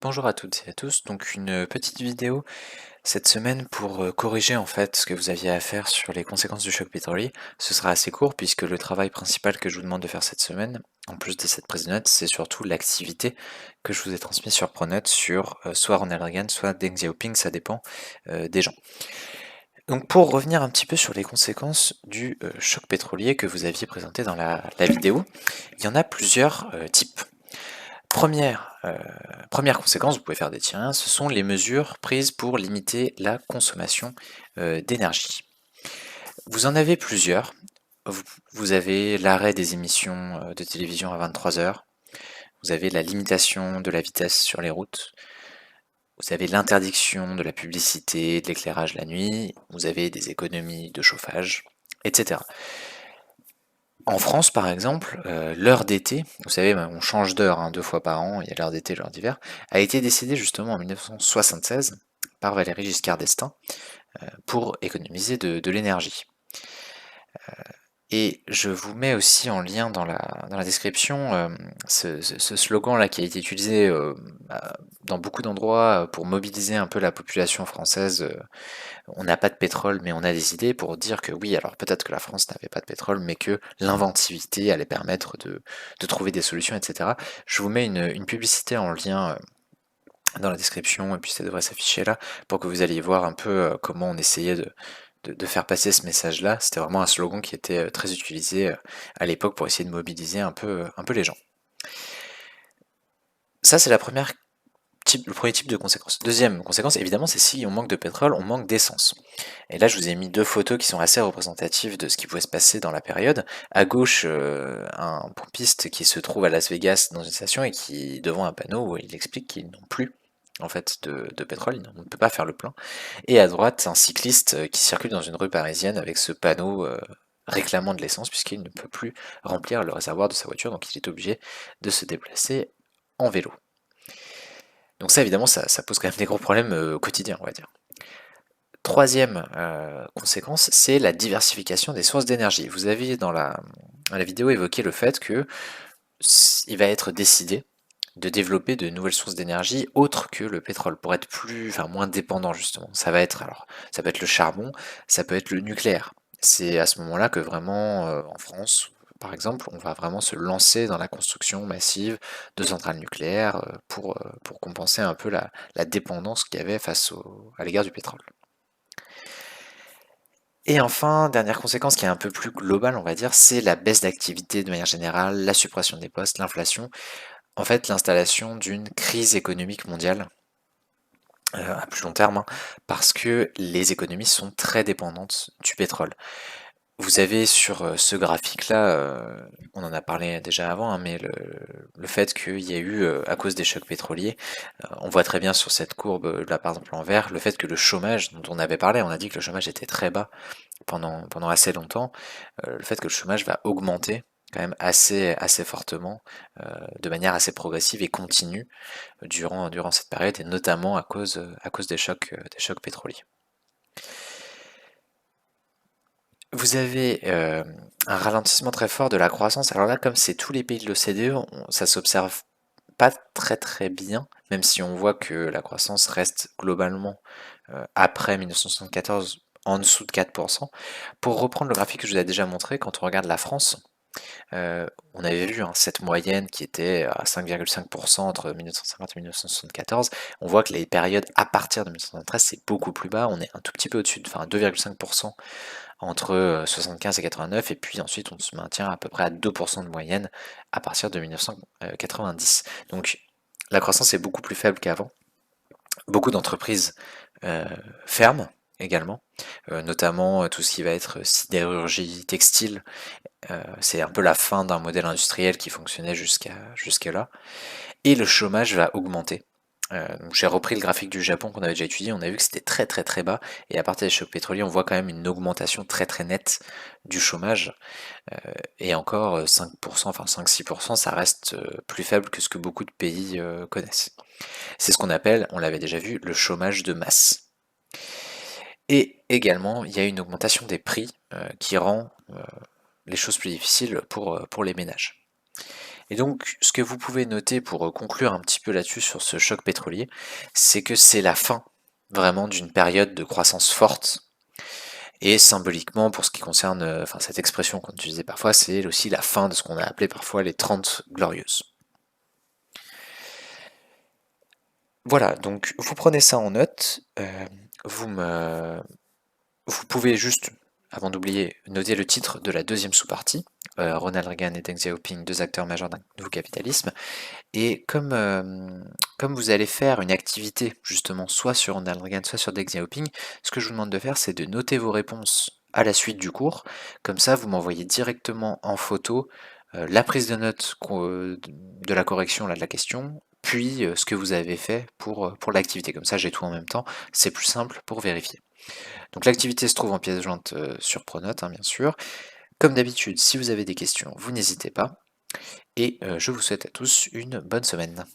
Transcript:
Bonjour à toutes et à tous, donc une petite vidéo cette semaine pour corriger en fait ce que vous aviez à faire sur les conséquences du choc pétrolier. Ce sera assez court puisque le travail principal que je vous demande de faire cette semaine, en plus de cette prise de notes, c'est surtout l'activité que je vous ai transmise sur Pronote sur soit Ronald Reagan, soit Deng Xiaoping, ça dépend des gens. Donc pour revenir un petit peu sur les conséquences du choc pétrolier que vous aviez présenté dans la vidéo, il y en a plusieurs types. Première conséquence, vous pouvez faire des tiens, ce sont les mesures prises pour limiter la consommation d'énergie. Vous en avez plusieurs. Vous avez l'arrêt des émissions de télévision à 23 heures, vous avez la limitation de la vitesse sur les routes, vous avez l'interdiction de la publicité, de l'éclairage la nuit, vous avez des économies de chauffage, etc. En France, par exemple, l'heure d'été, vous savez, on change d'heure 2 fois par an, il y a l'heure d'été et l'heure d'hiver, a été décidée justement en 1976 par Valéry Giscard d'Estaing pour économiser de l'énergie. Et je vous mets aussi en lien dans la description ce slogan-là qui a été utilisé dans beaucoup d'endroits pour mobiliser un peu la population française. On n'a pas de pétrole, mais on a des idées pour dire que oui, alors peut-être que la France n'avait pas de pétrole, mais que l'inventivité allait permettre de trouver des solutions, etc. Je vous mets une publicité en lien dans la description, et puis ça devrait s'afficher là, pour que vous alliez voir un peu comment on essayait de faire passer ce message-là. C'était vraiment un slogan qui était très utilisé à l'époque pour essayer de mobiliser un peu les gens. Ça, c'est le premier type de conséquence. Deuxième conséquence, évidemment, c'est si on manque de pétrole, on manque d'essence. Et là, je vous ai mis deux photos qui sont assez représentatives de ce qui pouvait se passer dans la période. À gauche, un pompiste qui se trouve à Las Vegas dans une station et qui, devant un panneau où il explique qu'ils n'ont plus en fait de pétrole, on ne peut pas faire le plein. Et à droite, un cycliste qui circule dans une rue parisienne avec ce panneau réclamant de l'essence puisqu'il ne peut plus remplir le réservoir de sa voiture, donc il est obligé de se déplacer en vélo. Donc ça, évidemment, ça pose quand même des gros problèmes au quotidien, on va dire. Troisième conséquence, c'est la diversification des sources d'énergie. Vous avez dans la vidéo évoqué le fait que il va être décidé de développer de nouvelles sources d'énergie autres que le pétrole pour être moins dépendant justement. Ça peut être le charbon, ça peut être le nucléaire. C'est à ce moment-là que vraiment en France, par exemple, on va vraiment se lancer dans la construction massive de centrales nucléaires pour compenser un peu la dépendance qu'il y avait à l'égard du pétrole. Et enfin, dernière conséquence qui est un peu plus globale, on va dire, c'est la baisse d'activité de manière générale, la suppression des postes, l'inflation, en fait l'installation d'une crise économique mondiale à plus long terme, parce que les économies sont très dépendantes du pétrole. Vous avez sur ce graphique-là, on en a parlé déjà avant, mais le fait qu'il y a eu, à cause des chocs pétroliers, on voit très bien sur cette courbe là par exemple en vert, le fait que le chômage dont on avait parlé, on a dit que le chômage était très bas pendant assez longtemps, le fait que le chômage va augmenter quand même assez fortement, de manière assez progressive et continue durant cette période, et notamment à cause des chocs pétroliers. Vous avez un ralentissement très fort de la croissance. Alors là, comme c'est tous les pays de l'OCDE, ça s'observe pas très bien, même si on voit que la croissance reste globalement après 1974 en dessous de 4%. Pour reprendre le graphique que je vous ai déjà montré, quand on regarde la France, on avait vu cette moyenne qui était à 5,5% entre 1950 et 1974. On voit que les périodes à partir de 1973, c'est beaucoup plus bas. On est un tout petit peu au-dessus, enfin 2,5% entre 75 et 89, et puis ensuite on se maintient à peu près à 2% de moyenne à partir de 1990. Donc la croissance est beaucoup plus faible qu'avant. Beaucoup d'entreprises ferment également, notamment tout ce qui va être sidérurgie, textile. C'est un peu la fin d'un modèle industriel qui fonctionnait jusque-là. Et le chômage va augmenter. Donc j'ai repris le graphique du Japon qu'on avait déjà étudié, on a vu que c'était très bas, et à partir des chocs pétroliers, on voit quand même une augmentation très nette du chômage, et encore 5%, enfin 5-6%, ça reste plus faible que ce que beaucoup de pays connaissent. C'est ce qu'on appelle, on l'avait déjà vu, le chômage de masse. Et également, il y a une augmentation des prix qui rend les choses plus difficiles pour les ménages. Et donc, ce que vous pouvez noter pour conclure un petit peu là-dessus sur ce choc pétrolier, c'est que c'est la fin vraiment d'une période de croissance forte. Et symboliquement, pour ce qui concerne enfin, cette expression qu'on utilisait parfois, c'est aussi la fin de ce qu'on a appelé parfois les 30 glorieuses. Voilà, donc vous prenez ça en note, vous me vous pouvez juste, avant d'oublier, noter le titre de la deuxième sous-partie, Ronald Reagan et Deng Xiaoping, deux acteurs majeurs d'un nouveau capitalisme. Et comme vous allez faire une activité, justement, soit sur Ronald Reagan, soit sur Deng Xiaoping, ce que je vous demande de faire, c'est de noter vos réponses à la suite du cours. Comme ça, vous m'envoyez directement en photo la prise de notes de la correction là, de la question, puis ce que vous avez fait pour l'activité. Comme ça, j'ai tout en même temps. C'est plus simple pour vérifier. Donc l'activité se trouve en pièce jointe sur Pronote, hein, bien sûr. Comme d'habitude, si vous avez des questions, vous n'hésitez pas. Et je vous souhaite à tous une bonne semaine.